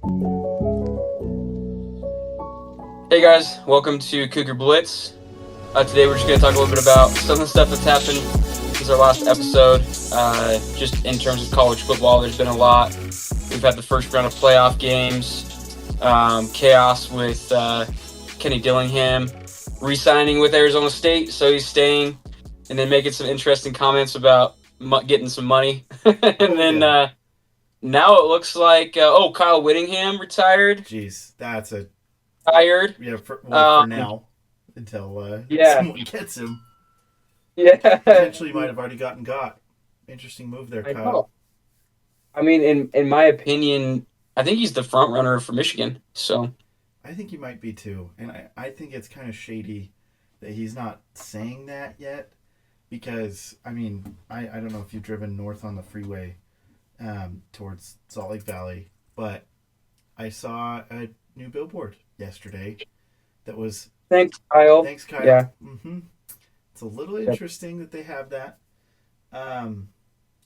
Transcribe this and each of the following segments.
Hey guys, welcome to Cougar Blitz. Today we're just going to talk a little bit about some of the stuff that's happened since our last episode. Just in terms of college football, there's been a lot. We've had the first round of playoff games, chaos with Kenny Dillingham re-signing with Arizona State, so he's staying, and then making some interesting comments about getting some money. And then now it looks like, Kyle Whittingham retired. Jeez, that's a Tired. yeah. For Um, now, until yeah, someone gets him, yeah. potentially might have already got. Interesting move there, I know. Kyle. I mean, in my opinion, I think he's the front runner for Michigan. So I think he might be too, and I think it's kind of shady that he's not saying that yet, because I mean I don't know if you've driven north on the freeway towards Salt Lake Valley, but I saw a new billboard yesterday that was thanks, Kyle. thanks Kyle. Yeah. It's a little Yep. interesting that they have that. Um,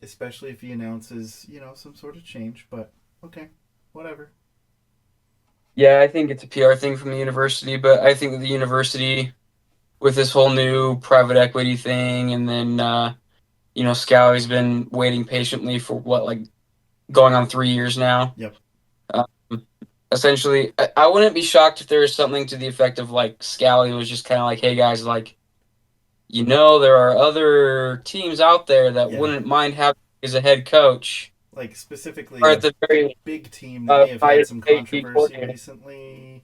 Especially if he announces, some sort of change. But okay, whatever. Yeah, I think it's a PR thing from the university, but I think that the university, with this whole new private equity thing, and then Scally's been waiting patiently for what, like, going on 3 years now. Yep. Um, Essentially, I wouldn't be shocked if there was something to the effect of like Scally was just kind of like, "Hey guys, like, there are other teams out there that Yeah. wouldn't mind having you as a head coach, Like specifically or a at the very big team that may have had highest some paid D controversy coordinator." recently.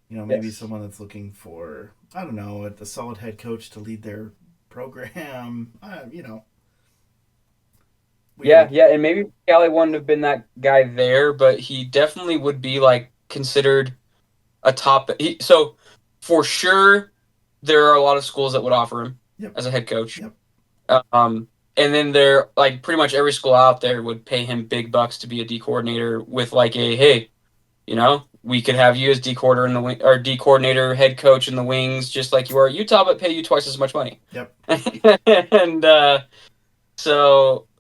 Maybe Yes. someone that's looking for, I don't know, a solid head coach to lead their program. Yeah, Weird. yeah, and maybe Scally wouldn't have been that guy there, but he definitely would be like considered a top. So for sure, there are a lot of schools that would offer him Yep. as a head coach. Yep. And then there, like, pretty much every school out there would pay him big bucks to be a D coordinator with like a, hey, we could have you as D coordinator in the wing, or D coordinator, head coach in the wings, just like you are at Utah, but pay you twice as much money. Yep. And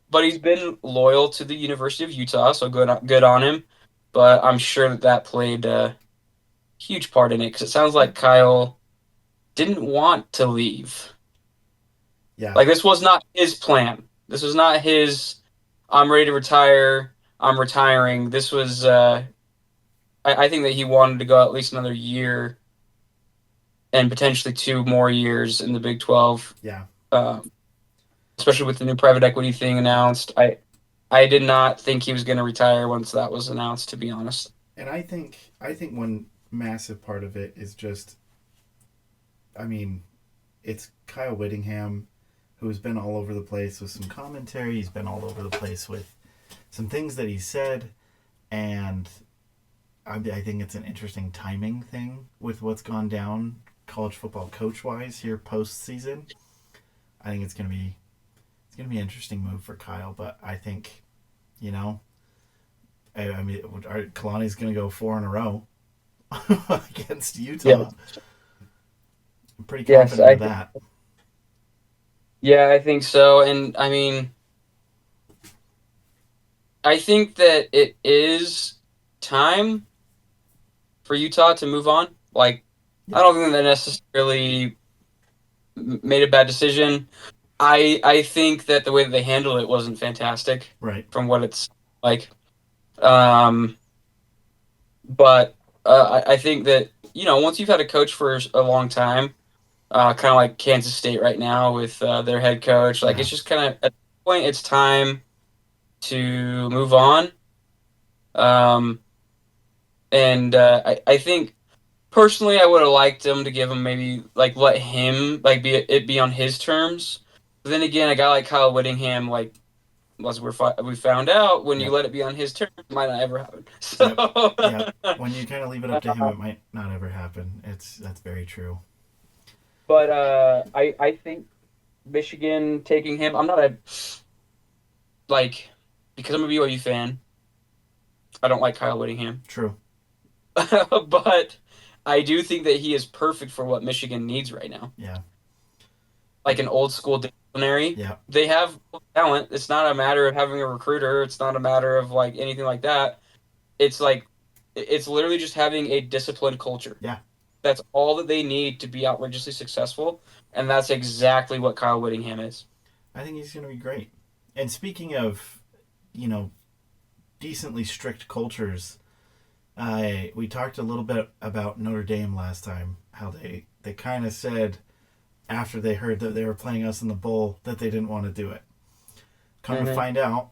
but he's been loyal to the University of Utah, so good on him. But I'm sure that played a huge part in it, because it sounds like Kyle didn't want to leave. Yeah. Like, this was not his plan. This was not his, I'm ready to retire, I'm retiring. This was, I think that he wanted to go at least another year and potentially 2 more years in the Big 12, Yeah. um, especially with the new private equity thing announced. I did not think he was going to retire once that was announced, to be honest. And I think one massive part of it is just, I mean, it's Kyle Whittingham, who's been all over the place with some commentary. He's been all over the place with some things that he said, and I think it's an interesting timing thing with what's gone down college football coach wise here postseason. I think it's gonna be an interesting move for Kyle, but I think, you know, I mean, Kalani's gonna go 4 in a row against Yeah. Utah. I'm pretty Yes, confident of that. I think so. And I mean, I think that it is time for Utah to move on. Like, I Yep. don't think that necessarily made a bad decision. I think that the way that they handled it wasn't fantastic Right. from what it's like. Um, but I think that, once you've had a coach for a long time, kind of like Kansas State right now with their head coach, like, Yeah. it's just kind of, at this point, it's time to move on. Um, and I think personally, I would have liked him to give him, maybe, like, let him, like, be on his terms. But then again, a guy like Kyle Whittingham, like, as we found out, when you Yep. let it be on his terms, it might not ever happen. So, Yep. Yep. When you kind of leave it up to him, it might not ever happen. That's very true. but I think Michigan taking him. I'm not a, like, because I'm a BYU fan. I don't like Kyle Whittingham, True. but I do think that he is perfect for what Michigan needs right now. Yeah. Like an old school disciplinary. Yeah. They have talent. It's not a matter of having a recruiter. It's not a matter of like anything like that. It's like It's literally just having a disciplined culture. Yeah, That's all that they need to be outrageously successful, and that's exactly what Kyle Whittingham is. I think he's going to be great. And speaking of, you know, decently strict cultures, we talked a little bit about Notre Dame last time. How they kind of said after they heard that they were playing us in the bowl that they didn't want to do it. Come to Hmm. find out,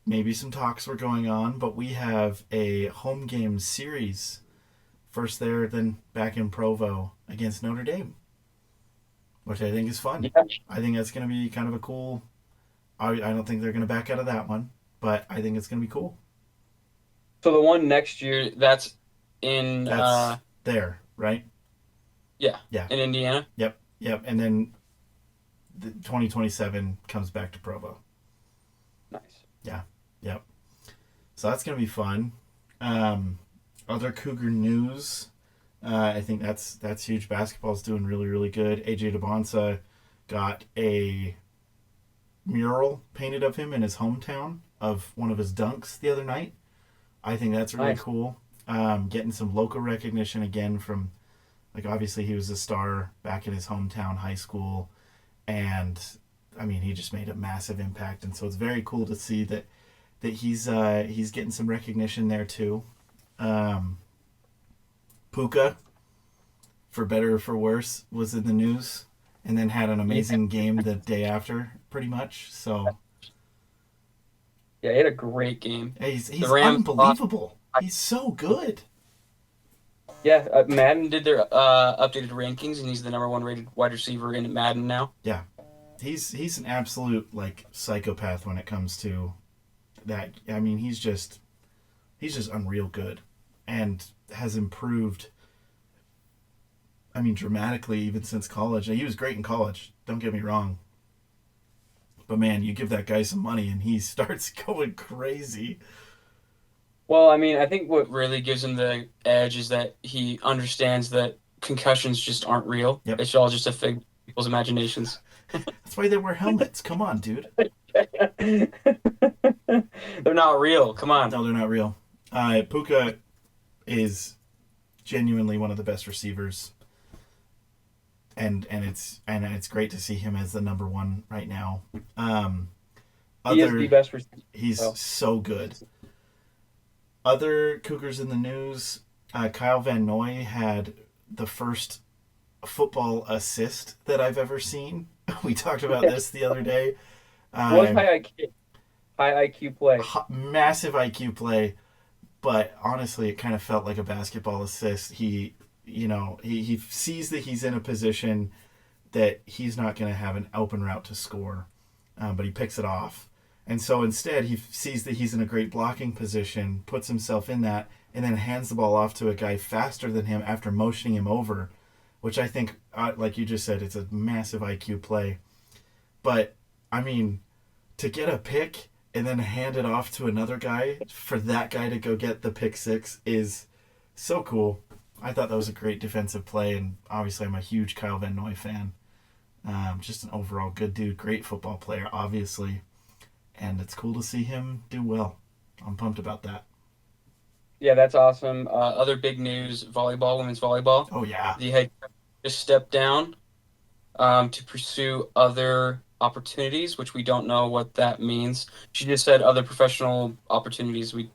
maybe some talks were going on, but we have a home game series first there, then back in Provo against Notre Dame, which I think is fun. Yeah. I think that's going to be kind of a cool. I don't think they're going to back out of that one, but I think it's going to be cool. So the one next year, that's in That's there, right? yeah, Yeah. in Indiana. Yep. Yep. And then 2027 comes back to Provo. Nice. Yeah. Yep. So that's going to be fun. Um, Other Cougar news. I think that's huge. Basketball's doing really, really good. AJ DeBonsa got a mural painted of him in his hometown of one of his dunks the other night. I think that's really Nice. cool. Getting some local recognition again from, like, obviously he was a star back in his hometown high school, and I mean he just made a massive impact, and so it's very cool to see that he's getting some recognition there too. Um, Puka, for better or for worse, was in the news, and then had an Yeah, amazing game the day after, pretty much. So yeah, he had a great game. The he's Rams lost. unbelievable. He's so good. Yeah, Madden did their updated rankings, and he's the number one rated wide receiver in Madden now. Yeah, he's an absolute like psychopath when it comes to that. I mean, he's just unreal good, and has improved. I mean, dramatically even since college. He was great in college. Don't get me wrong. But man, you give that guy some money and he starts going crazy. Well, I mean, I think what really gives him the edge is that he understands that concussions just aren't real. Yep. It's all just a fig of people's imaginations. That's why they wear helmets. Come on, dude. They're not real. Come on. No, they're not real. Puka is genuinely one of the best receivers, and it's great to see him as the number one right now. Um, He is the other best receiver. He's So, so good. Other Cougars in the news. Kyle Van Noy had the first football assist that I've ever seen. We talked about yeah. this the other day. Was Um, high IQ play. Massive IQ play, but honestly, it kind of felt like a basketball assist. He sees that he's in a position that he's not going to have an open route to score, but he picks it off. And so instead, he sees that he's in a great blocking position, puts himself in that, and then hands the ball off to a guy faster than him after motioning him over, which I think, like you just said, it's a massive IQ play. But, I mean, to get a pick and then hand it off to another guy for that guy to go get the pick six is so cool. I thought that was a great defensive play, and obviously I'm a huge Kyle Van Noy fan. Just an overall good dude, great football player, obviously, and it's cool to see him do well. I'm pumped about that. Yeah, that's awesome. Other big news: volleyball, women's volleyball. Oh yeah, The head coach just stepped down to pursue other opportunities, which we don't know what that means. She just said other professional opportunities. We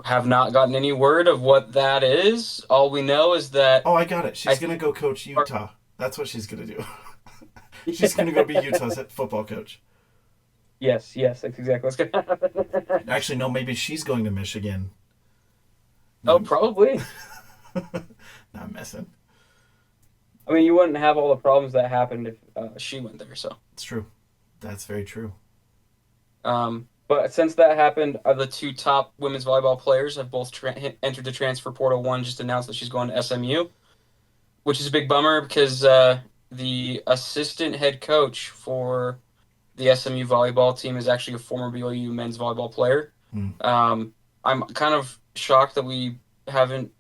have not gotten any word of what that is. All we know is that oh I got it. I She's think. gonna go coach Utah. That's what she's gonna do. She's gonna go be Utah's football coach. Yes, yes, that's exactly what's going to happen. Actually, no, maybe she's going to Michigan. No, Oh, I'm, probably. no, I'm messing. I mean, you wouldn't have all the problems that happened if she went there. So, It's true. That's very true. but since that happened, the two top women's volleyball players have both entered the transfer portal. One just announced that she's going to SMU, which is a big bummer because the assistant head coach for the SMU volleyball team is actually a former BYU men's volleyball player. Hmm. Um, I'm kind of shocked that we haven't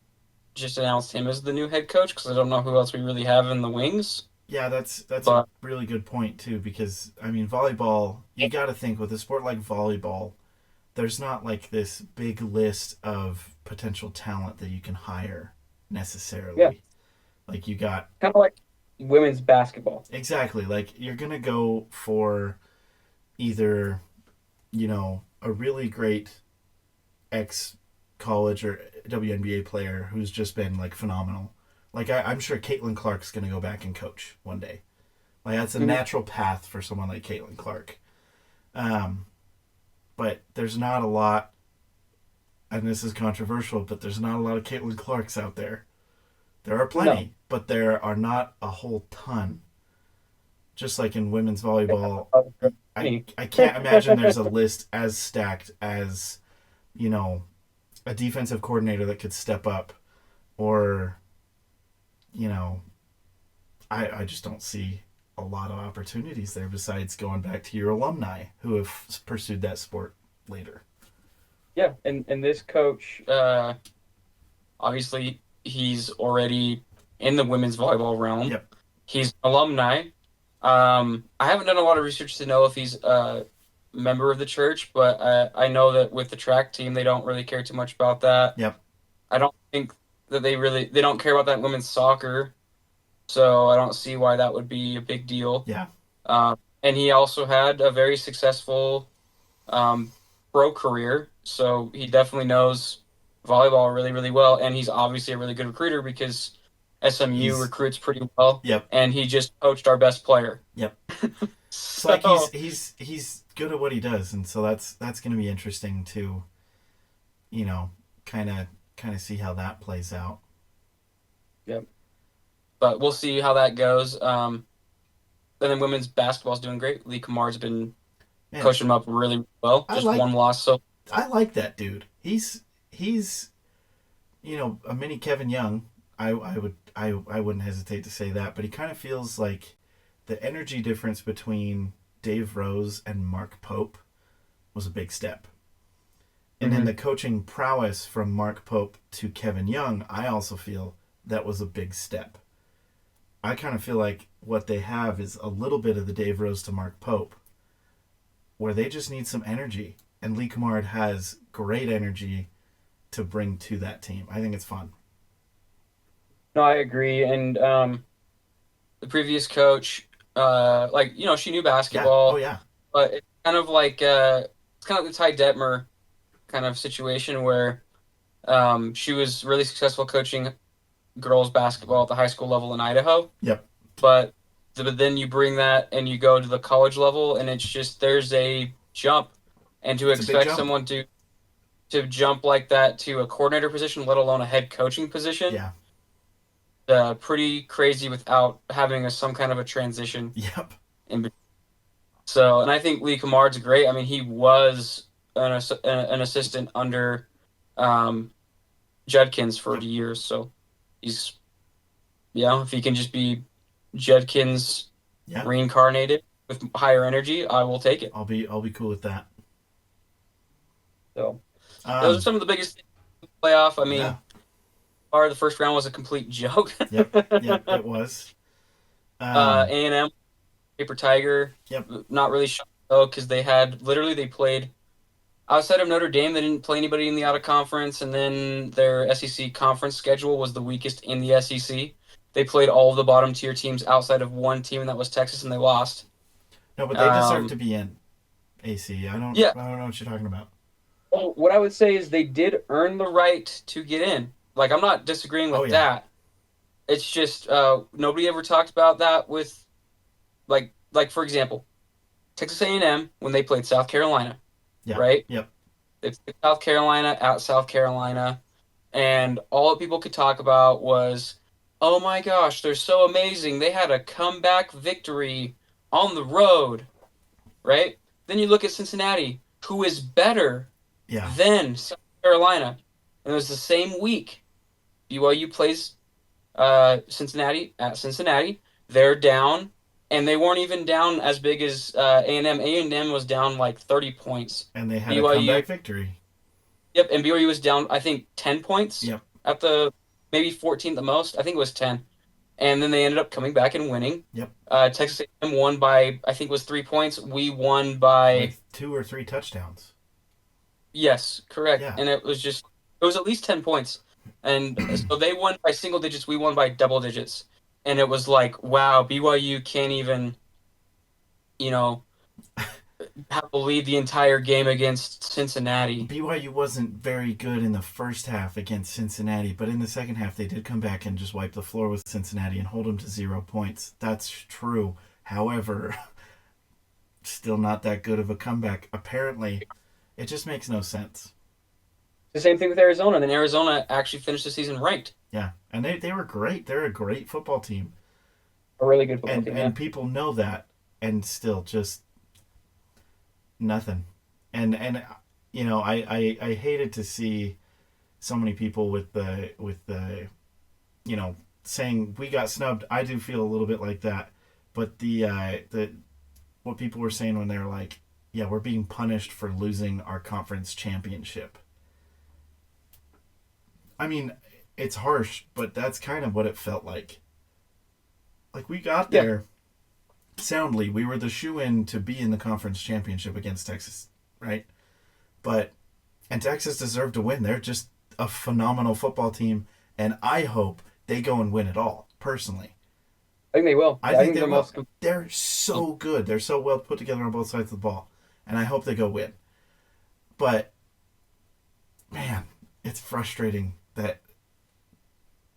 just announced him as the new head coach because I don't know who else we really have in the wings. Yeah, that's a But really good point too, because I mean volleyball, you got to think with a sport like volleyball, there's not like this big list of potential talent that you can hire Yeah, necessarily. Like you got kind of like women's basketball. exactly like you're gonna go for either a really great ex college or WNBA player who's just been like phenomenal. Like I'm sure Caitlin Clark's gonna go back and coach one day. Like that's a Mhm. natural path for someone like Caitlin Clark. Um, but there's not a lot, and this is controversial, but there's not a lot of Caitlin Clarks out there. There are No. plenty, but there are not a whole ton. Just like in women's volleyball, I Any. I can't imagine there's a list as stacked as you know a defensive coordinator that could step up, or you know I just don't see a lot of opportunities there besides going back to your alumni who have pursued that sport later. Yeah, and this coach, obviously, he's already in the women's volleyball realm. Yep. He's alumni. I haven't done a lot of research to know if he's a member of the church, but I know that with the track team, they don't really care too much about that. Yep. I don't think that they don't care about that in women's soccer, so I don't see why that would be a big deal. Yeah. And he also had a very successful um, pro career, so he definitely knows volleyball really, really well. And he's obviously a really good recruiter because SMU He's recruits pretty well, yep. and he just coached our best player. Yep. It's like he's So, he's he's good at what he does, and so that's going to be interesting to you know kind of kind of see how that plays out. yeah, but we'll see how that goes. And then women's basketball's doing great. Lee Kamar's been Man, coaching them up really well. I Just like one loss, so I like that dude. He's a mini Kevin Young. I wouldn't hesitate to say that, but he kind of feels like the energy difference between Dave Rose and Mark Pope was a big step. And then mhm. the coaching prowess from Mark Pope to Kevin Young, I also feel that was a big step. I kind of feel like what they have is a little bit of the Dave Rose to Mark Pope, where they just need some energy. And Lee Kamard has great energy to bring to that team. I think it's fun. No, I agree. And the previous coach, like she knew Yeah. Oh, basketball, yeah. but it's kind of the Ty Detmer kind of situation where she was really successful coaching girls basketball at the high school level in Idaho, Yep. but but then you bring that and you go to the college level, and it's just there's a jump, and to It's a big expect jump. someone to jump like that to a coordinator position, let alone a head coaching position, Yeah. pretty crazy without having some kind of a transition Yep. in between. So, and I think Lee Kamard's great. I mean, he was an assistant under um, Judkins for Yep. years, so he's if he can just be Judkins Yeah. reincarnated with higher energy, I will take it. I'll be cool with that. So those are Um. some of the biggest things in the playoff. I Yeah. mean, part of the first round was a complete joke. Yep. Yep. It was. A&M Paper Tiger, Yep. not really sure though because they played outside of Notre Dame. They didn't play anybody in the out of conference, and then their SEC conference schedule was the weakest in the SEC. They played all of the bottom tier teams outside of one team, and that was Texas, and they lost. No, but they deserve Um, to be in AC. I don't. yeah, I don't know what you're talking about. well, what I would say is they did earn the right to get in. Like, I'm not disagreeing Oh with yeah. that. It's just nobody ever talked about that with like for example, Texas A&M when they played South Carolina, Yeah. right? Yep. They played South Carolina at South Carolina, and all that people could talk about was, oh my gosh, they're so amazing. They had a comeback victory on the road, right? Then you look at Cincinnati, who is better Yeah. than South Carolina. And it was the same week. BYU plays Cincinnati at Cincinnati. They're down, and they weren't even down as big as A&M. A&M was down like 30 points. And they had a BYU, comeback victory. yep, and BYU was down, I think, 10 points Yep. at the maybe 14 at the most. I think it was 10. And then they ended up coming back and winning. Yep. Texas A&M won by, I think it was 3 points. We won by Like 2 or 3 touchdowns. Yes, correct. Yeah. And it was at least 10 points. And so they won by single digits, we won by double digits. And it was like, wow, BYU can't even, you know, have a lead the entire game against Cincinnati. BYU wasn't very good in the first half against Cincinnati, but in the second half they did come back and just wipe the floor with Cincinnati and hold them to 0 points. That's true. However, still not that good of a comeback. Apparently, it just makes no sense. The same thing with Arizona. And then Arizona actually finished the season ranked. Yeah, and they were great. They're a great football team, A really good football and team, yeah. and people know that, and still just nothing. And I hated to see so many people with the saying we got snubbed. I do feel a little bit like that, but the what people were saying when they were like, yeah, we're being punished for losing our conference championship. I mean, it's harsh, but that's kind of what it felt like. Like we got Yeah. there soundly. We were the shoe in to be in the conference championship against Texas, right? But and Texas deserved to win. They're just a phenomenal football team, and I hope they go and win it all. Personally, I think they will. I Yeah, I think think they they're will. most. They're so good. They're so well put together on both sides of the ball, and I hope they go win. But man, it's frustrating that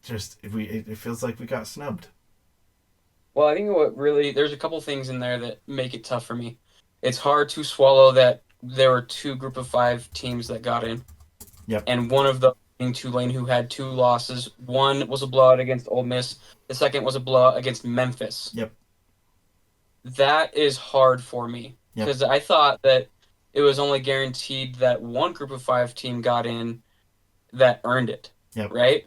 just it feels like we got snubbed. Well, I think what really there's a couple things in there that make it tough for me. It's hard to swallow that there were two group of five teams that got in, Yep, and one of them being Tulane, who had two losses. One was a blowout against Ole Miss. The second was a blowout against Memphis. yep, That is hard for me yep, because I thought that it was only guaranteed that one group of five team got in that earned it, yep, right?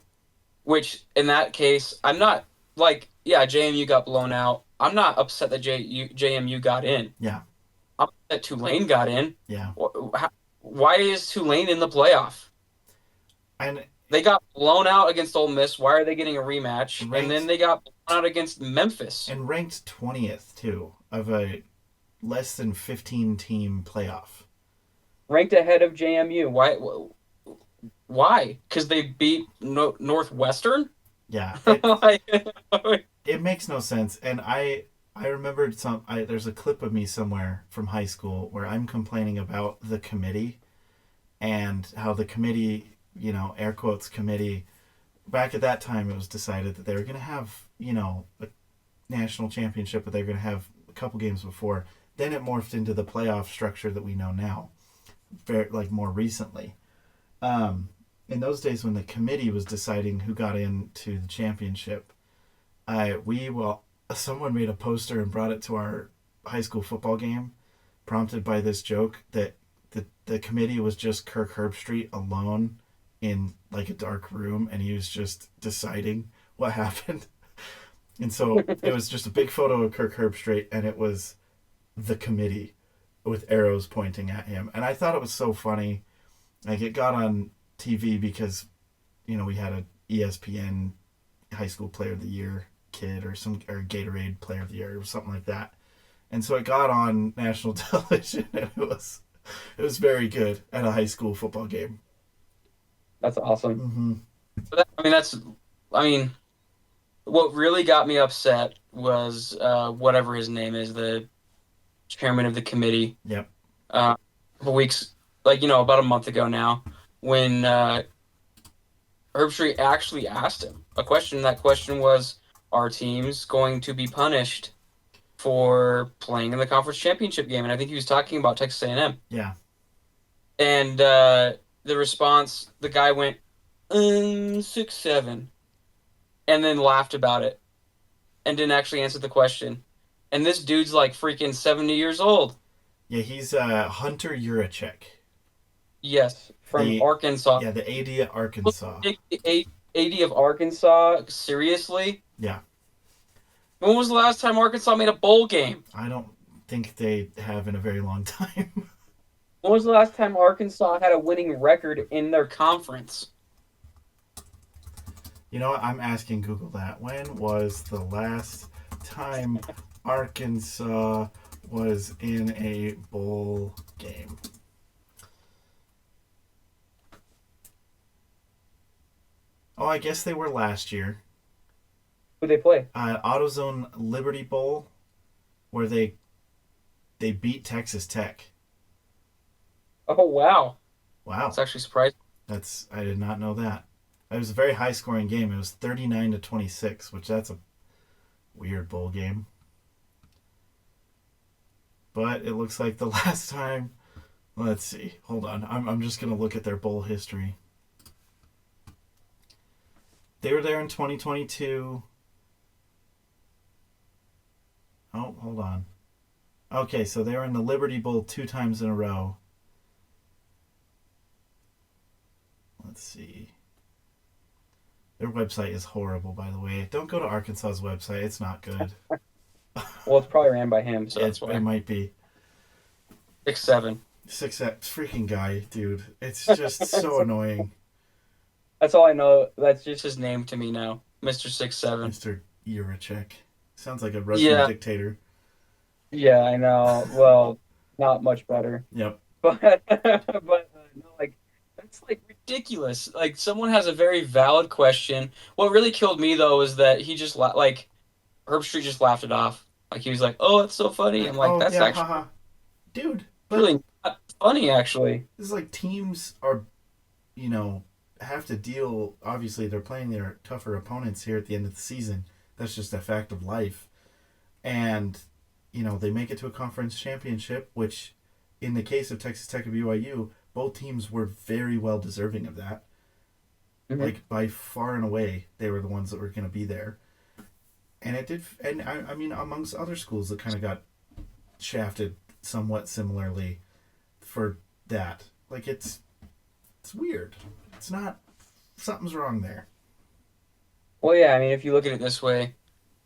Which in that case, I'm not like, yeah, JMU got blown out. I'm not upset that JMU got in. yeah, I'm upset Tulane got in. yeah. Why is Tulane in the playoff? And They got blown out against Ole Miss. Why are they getting a rematch? And then ranked they got blown out against Memphis, and ranked 20th too of a less than 15 team playoff. ranked ahead of JMU. Why? Why? Because they beat Northwestern. Yeah, Like, it makes no sense. And I remembered there's a clip of me somewhere from high school where I'm complaining about the committee and how the committee, air quotes committee, back at that time it was decided that they were going to have, a national championship, but they were going to have a couple games before. Then it morphed into the playoff structure that we know now, very, like more recently. In those days when the committee was deciding who got into the championship, someone made a poster and brought it to our high school football game, prompted by this joke that the committee was just Kirk Herbstreit alone in like a dark room, and he was just deciding what happened. And so it was just a big photo of Kirk Herbstreit, and it was the committee with arrows pointing at him. And I thought it was so funny. Like it got on TV because, we had a ESPN high school player of the year kid or Gatorade player of the year or something like that. And so it got on national television, and it was very good at a high school football game. that's awesome. Mm-hmm. I mean, what really got me upset was whatever his name is, the chairman of the committee. Yep. A couple weeks, like about a month ago now, when Herbstreit actually asked him a question. That question was, "Are teams going to be punished for playing in the conference championship game?" And I think he was talking about Texas A&M. Yeah. And the response, the guy went, 6-7, and then laughed about it and didn't actually answer the question. And this dude's like freaking 70 years old. Yeah, he's Hunter Urachek. Yes, from The Arkansas. Yeah, the AD at Arkansas. AD of Arkansas? Seriously? Yeah. When was the last time Arkansas made a bowl game? I don't think they have in a very long time. When was the last time Arkansas had a winning record in their conference? You know what? I'm asking Google that. When was the last time Arkansas was in a bowl game? Oh, I guess they were last year. Who they play? AutoZone Liberty Bowl, where they beat Texas Tech. Oh wow, it's Wow, actually surprising. I did not know that. It was a very high scoring game. It was 39-26, which that's a weird bowl game. But it looks like the last time. Let's see. Hold on. I'm just gonna look at their bowl history. They were there in 2022. Oh, hold on. Okay, so they were in the Liberty Bowl 2 times in a row. Let's see. Their website is horrible, by the way. Don't go to Arkansas's website. It's not good. Well, it's probably ran by him, so that's It why. might be 6'7". six. That freaking guy, dude. It's just so annoying, That's all I know. That's just his name to me now, Mr. 6'7". Mister Yurachek. Sounds like a Russian Yeah, dictator. yeah, I know. Well, not much better, Yep. but no, like that's like ridiculous. Like someone has a very valid question. What really killed me though is that he just like Herb Street just laughed it off. Like he was like, "Oh, it's so funny." I'm Like, like, oh "That's yeah, actually haha, dude. But really not funny, actually." this is like teams are, you know, have to deal. Obviously, they're playing their tougher opponents here at the end of the season. That's just a fact of life. And they make it to a conference championship, which, in the case of Texas Tech and BYU, both teams were very well deserving of that. Mhm. Like by far and away, they were the ones that were going to be there. And it did. And I mean, amongst other schools that kind of got shafted somewhat similarly for that. Like it's weird. It's not. Something's wrong there. Well, yeah, I mean, if you look at it this way,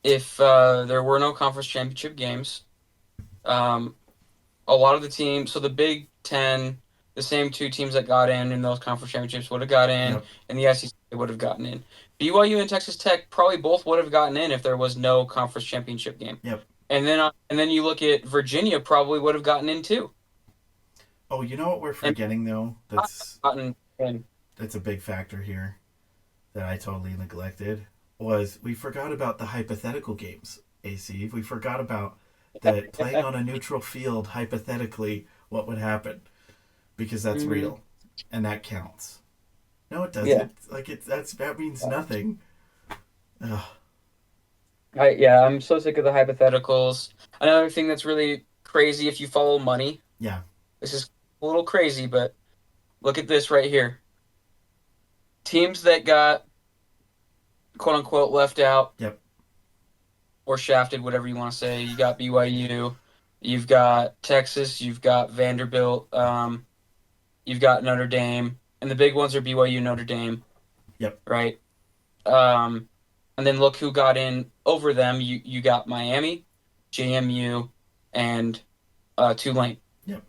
if there were no conference championship games, um, a lot of the teams, so the Big Ten, the same two teams that got in those conference championships would have got in, Yep. and the SEC would have gotten in. BYU and Texas Tech probably both would have gotten in if there was no conference championship game. Yep. And then you look at Virginia probably would have gotten in too, Oh, you know what we're and forgetting though? not gotten in. That's a big factor here that I totally neglected. Was we forgot about the hypothetical games, AC. We forgot about that playing on a neutral field hypothetically what would happen because that's hmm real and that counts. No, it Yeah, doesn't. Like that means nothing. Ugh. I'm so sick of the hypotheticals. Another thing that's really crazy if you follow money. Yeah. This is a little crazy, but look at this right here. Teams that got quote unquote left out Yep. or shafted, whatever you want to say. You got BYU, you've got Texas, you've got Vanderbilt, you've got Notre Dame, and the big ones are BYU, Notre Dame, Yep. right? Um, and then look who got in over them. You got Miami, JMU, and Tulane. Yep.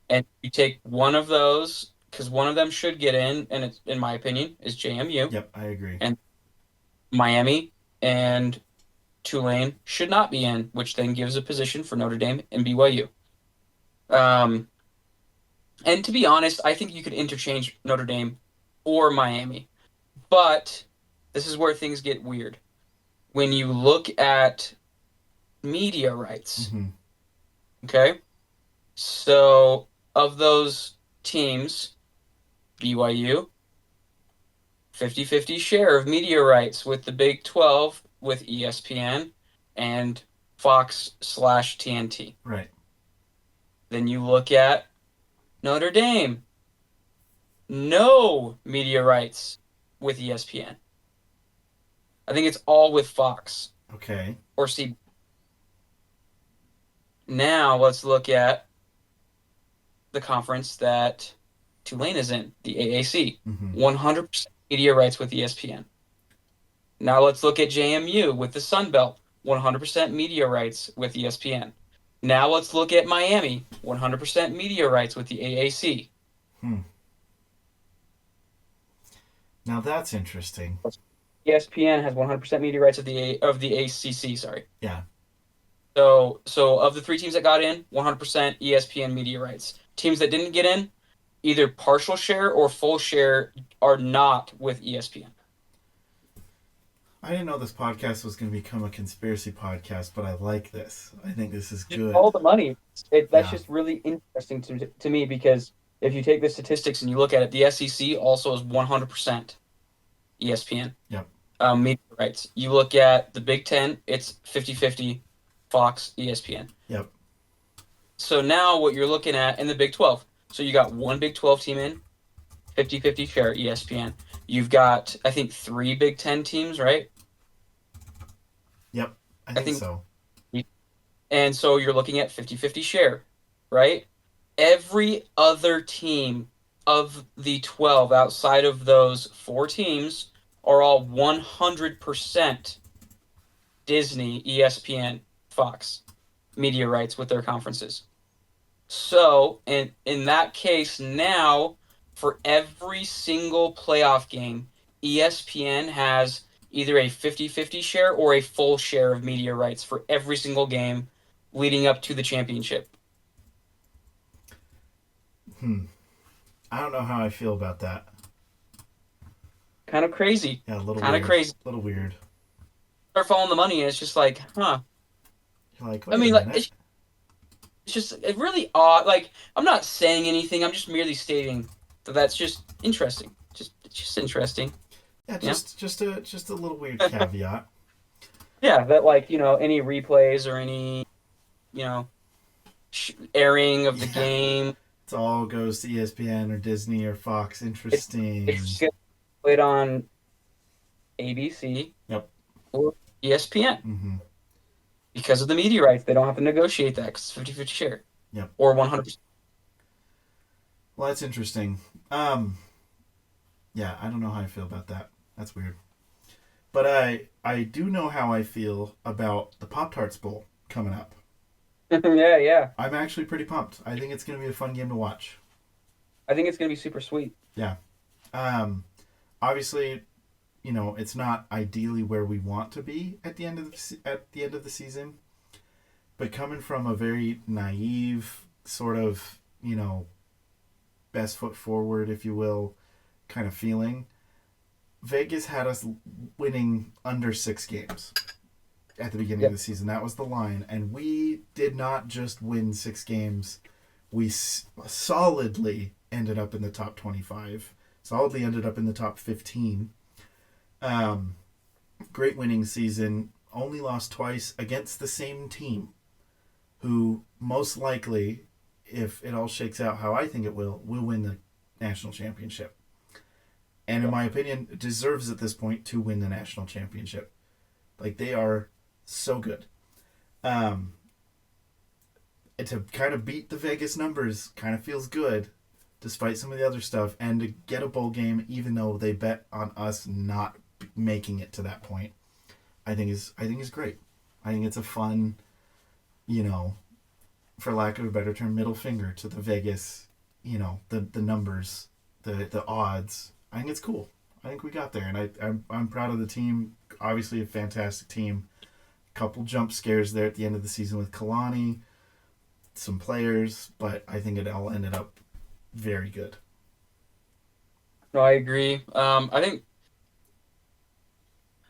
And you take one of those because one of them should get in, and it's in my opinion is JMU, Yep. I agree. and Miami and Tulane should not be in, which then gives a position for Notre Dame and BYU. Um, and to be honest, I think you could interchange Notre Dame or Miami, but this is where things get weird. When you look at media rights, Mm-hmm. okay? So of those teams, BYU, 50-50 share of media rights with the Big 12 with ESPN and Fox/TNT. Right. Then you look at Notre Dame, no media rights with ESPN. I think it's all with Fox Okay. or C. Now let's look at the conference that Tulane is in, the AAC. Mm-hmm. 100% media rights with ESPN. Now let's look at JMU with the Sun Belt, 100% media rights with ESPN. Now let's look at Miami, 100% media rights with the AAC. Hmm. Now that's interesting. ESPN has 100% media rights of the ACC, sorry. Yeah. So of the three teams that got in, 100% ESPN media rights. Teams that didn't get in, either partial share or full share are not with ESPN. I didn't know this podcast was going to become a conspiracy podcast, but I like this. I think this is Just good. follow the money. That's Yeah. just really interesting to me because if you take the statistics and you look at it, the SEC also is 100% ESPN Yep. media rights. You look at the Big Ten, it's 50-50 Fox, ESPN. Yep. So now what you're looking at in the Big 12. So you got one Big 12 team in, 50-50 share ESPN. You've got, I think, three Big Ten teams, right? Yep. I I think think. so. And so you're looking at 50-50 share, right? Every other team of the 12 outside of those four teams are all 100% Disney, ESPN, Fox media rights with their conferences. So, in that case, now for every single playoff game, ESPN has either a 50-50 share or a full share of media rights for every single game leading up to the championship. Hmm. I don't know how I feel about that. Kind of crazy. Yeah, a little Kind of weird. crazy. A little weird. Start following the money, and it's just like, huh. You're like, I wait a mean, like, minute. it's just it really odd. Like, I'm not saying anything. I'm just merely stating that that's just interesting. It's just interesting. Yeah, Yeah. just a little weird caveat. Yeah, that like, any replays or any, you know, airing of the Yeah. game. It all goes to ESPN or Disney or Fox. It's Interesting. just played on ABC Yep. or ESPN Mm-hmm. because of the media rights. They don't have to negotiate that because it's 50-50 share Yep. or 100%. Well, that's interesting. Um, yeah, I don't know how I feel about that. That's weird. But I do know how I feel about the Pop Tarts Bowl coming up. Yeah, yeah. I'm actually pretty pumped. I think it's going to be a fun game to watch. I think it's gonna be super sweet. Yeah. Um, obviously, it's not ideally where we want to be at the end of the season, but coming from a very naive sort of, best foot forward, if you will, kind of feeling, Vegas had us winning under 6 games at the beginning of Yep. the season. That was the line, and we did not just win 6 games. We solidly ended up in the top 25. Solidly ended up in the top 15. Um, Great winning season. Only lost twice against the same team, who most likely, if it all shakes out how I think it will win the national championship. And in Yep. my opinion, deserves at this point to win the national championship. Like, they are so good. Um, and to kind of beat the Vegas numbers kind of feels good, despite some of the other stuff, and to get a bowl game, even though they bet on us not making it to that point, I think is great. I think it's a fun, you know, for lack of a better term, middle finger to the Vegas, the numbers, the odds. I think it's cool. I think we got there, and I'm proud of the team. Obviously, a fantastic team. Couple jump scares there at the end of the season with Kalani, some players, but I think it all ended up very good. No, I agree. I think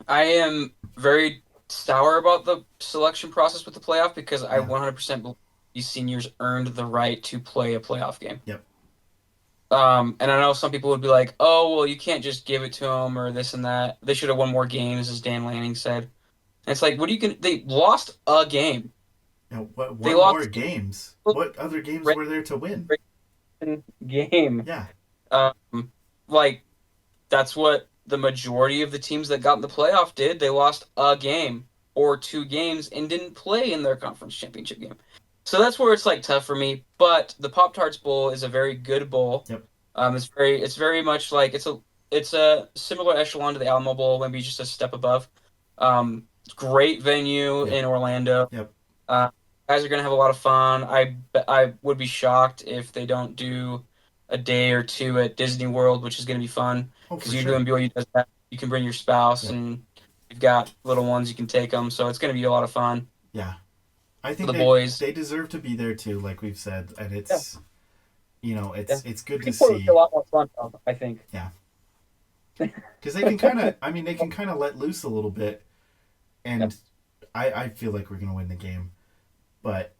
I am very sour about the selection process with the playoff because I Yeah. 100% believe these seniors earned the right to play a playoff game. Yep. And I know some people would be like, "Oh, well, you can't just give it to them or this and that. They should have won more games," as Dan Lanning said. And it's like, what are you gonna? They lost a game. Now, what They one more lost games? a What other games were there to win? regulation game. Yeah. Um, like that's what the majority of the teams that got in the playoff did. They lost a game or two games and didn't play in their conference championship game. So that's where it's like tough for me. But the Pop Tarts Bowl is a very good bowl. Yep. It's very much like it's a similar echelon to the Alamo Bowl, maybe just a step above. Great venue Yep. in Orlando. Yep. Uh, Guys are gonna have a lot of fun. I would be shocked if they don't do a day or two at Disney World, which is gonna be fun Oh, because for usually sure. when BYU does that, you can bring your spouse Yep. and you've got little ones, you can take them. So it's gonna be a lot of fun Yeah. I for think the they boys. they deserve to be there too, like we've said, and Yeah, it's yeah. it's good to People would be a see. lot more fun, though, I think. Yeah. because they can kind of. I mean, they can kind of let loose a little bit, Yep. and I feel like we're gonna win the game, but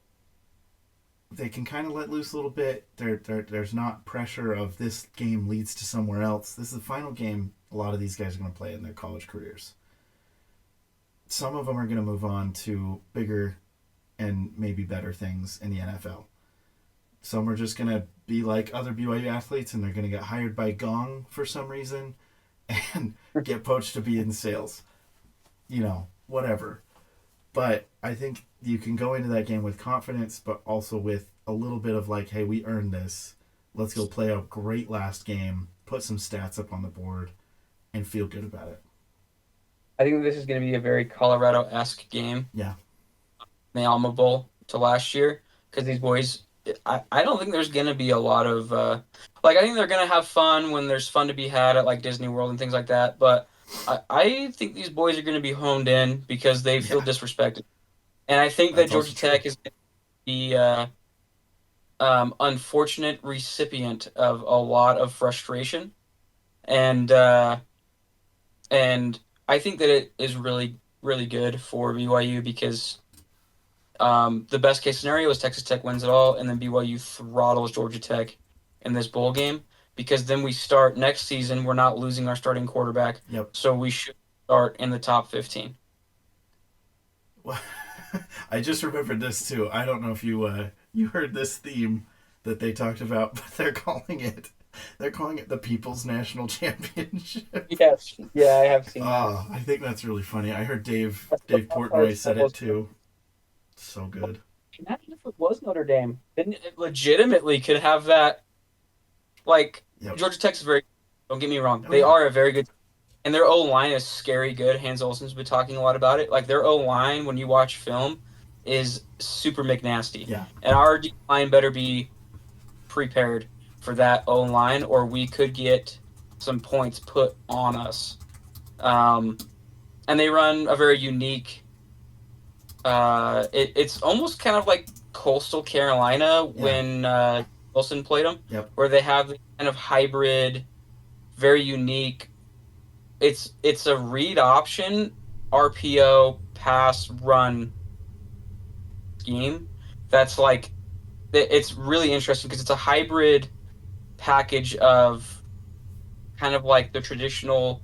they can kind of let loose a little bit. There's not pressure of this game leads to somewhere else. This is the final game a lot of these guys are going to play in their college careers. Some of them are going to move on to bigger and maybe better things in the NFL. Some are just going to be like other BYU athletes and they're going to get hired by Gong for some reason and get poached to be in sales. Whatever. But I think you can go into that game with confidence, but also with a little bit of like, hey, we earned this. Let's go play a great last game, put some stats up on the board, and feel good about it. I think this is going to be a very Colorado-esque game, Yeah. the Alma Bowl to last year, because these boys, I don't think there's going to be a lot of, like, I think they're going to have fun when there's fun to be had at, like, Disney World and things like that, but I think these boys are going to be honed in because they feel Yeah. disrespected. And I think that That's also Georgia true. Tech is going to be unfortunate recipient of a lot of frustration, and uh, and I think that it is really really good for BYU because the best case scenario is Texas Tech wins it all, and then BYU throttles Georgia Tech in this bowl game because then we start next season. We're not losing our starting quarterback, Yep. so we should start in the top 15. I just remembered this too. I don't know if you heard this theme that they talked about, but they're calling it the People's National Championship. Yes, yeah, I have seen that. Oh, I think that's really funny. I heard Dave That's Dave how far Portnoy said it too. So good. Imagine if it was Notre Dame. Then it legitimately could have that. Like Yep. Georgia Tech's very. Don't get me wrong. Oh They yeah. are a very good, and their O line is scary good. Hans Olsen's been talking a lot about it. Like their O line, when you watch film, is super McNasty, Yeah. and our D line better be prepared for that O line, or we could get some points put on us. Um, and they run a very unique. It's almost kind of like Coastal Carolina Yeah. when Wilson played them, Yep. where they have the kind of hybrid, very unique. It's a read option, RPO, pass, run scheme. That's like it's really interesting because it's a hybrid package of kind of like the traditional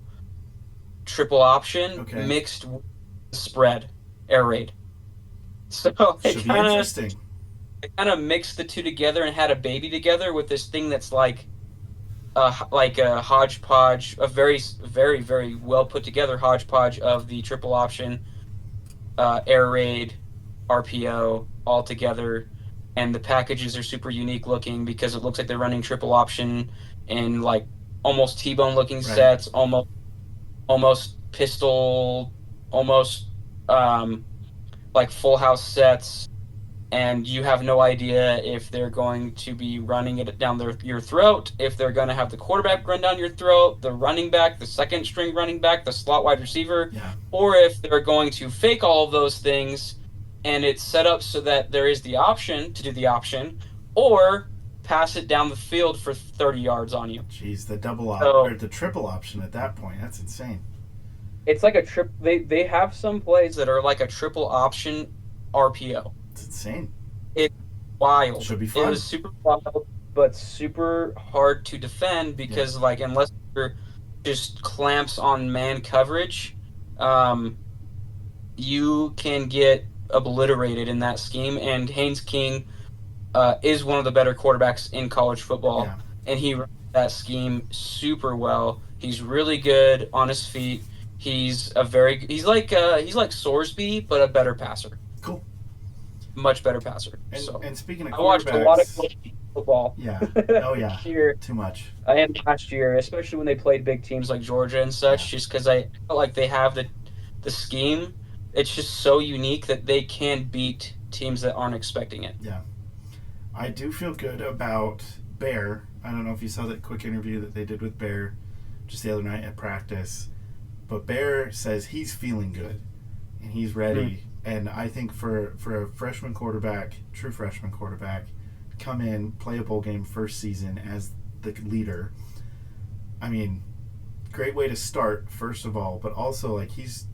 triple option Okay. mixed with spread air raid. So Should be interesting. they kind of mixed the two together and had a baby together with this thing that's like a hodgepodge, a very very very well put together hodgepodge of the triple option, air raid, RPO all together, and the packages are super unique looking because it looks like they're running triple option in like almost T-bone looking Right. sets, almost pistol, almost um, like full house sets, and you have no idea if they're going to be running it down your throat, if they're going to have the quarterback run down your throat, the running back, the second string running back, the slot wide receiver, Yeah. or if they're going to fake all of those things and it's set up so that there is the option to do the option or pass it down the field for 30 yards on you. Jeez, the double op or So the triple option at that point. That's insane. it's like a trip. They have some plays that are like a triple option RPO. It's insane. It's wild. Should be It was fun. super wild, but super hard to defend Yep. because, like, unless you're just clamps on man coverage, um, you can get obliterated in that scheme. And Haynes King is one of the better quarterbacks in college football, Yeah. and he runs that scheme super well. He's really good on his feet. He's like Sorsby, but a better passer, Cool. much better passer. And So and speaking of I watched a lot of quarterbacks, college football yeah. Oh yeah. this year Too much. and last year, especially when they played big teams like Georgia and Yeah. such. Just because I felt like they have the scheme, it's just so unique that they can beat teams that aren't expecting it. Yeah. I do feel good about Bear. I don't know if you saw that quick interview that they did with Bear just the other night at practice. But Bear says he's feeling good and he's Hmm. ready. And I think for a freshman quarterback, true freshman quarterback, come in, play a bowl game first season as the leader. I mean, great way to start, first of all, but also like he's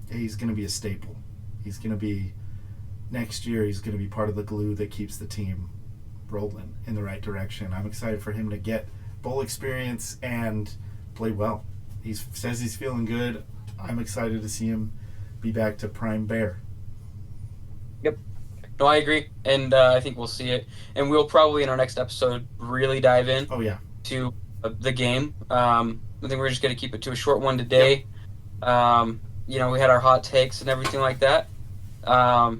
going to be a staple. He's going to be next year. He's going to be part of the glue that keeps the team rolling in the right direction. I'm excited for him to get bowl experience and play well. He says he's feeling good. I'm excited to see him be back to prime Bear. Yep. No, I agree, and I think we'll see it. And we'll probably in our next episode really dive in. Oh yeah. To the game. I think we're just going to keep it to a short one today. Yep. We had our hot takes and everything like that. But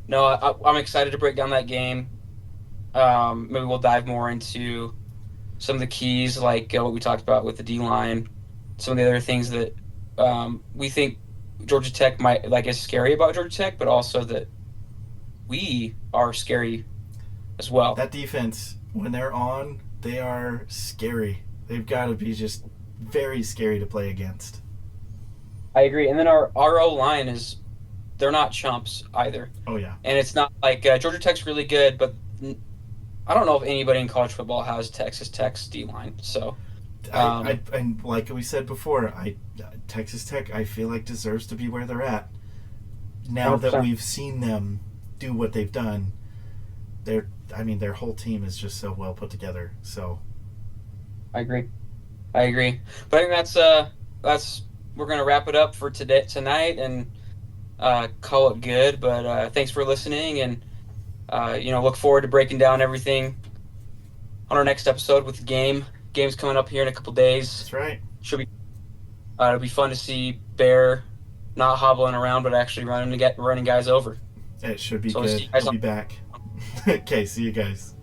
no, I'm excited to break down that game. Maybe we'll dive more into some of the keys, like what we talked about with the D-line, some of the other things that we think Georgia Tech might like is scary about Georgia Tech, but also that we are scary as well. That defense, when they're on, they are scary. They've got to be just very scary to play against. I agree. And then our O-line is, they're not chumps either. Oh, yeah. And it's not like Georgia Tech's really good, but I don't know if anybody in college football has Texas Tech's D-line. So, and like we said before, Texas Tech, I feel like deserves to be where they're at. Now 100%. That we've seen them do what they've done, their whole team is just so well put together. So, I agree. But I think that's we're gonna wrap it up for tonight and call it good. But thanks for listening, and look forward to breaking down everything on our next episode with the game. Game's coming up here in a couple days. That's right. It'll be fun to see Bear not hobbling around, but actually running guys over. It should be good. I'll be back. Okay, see you guys.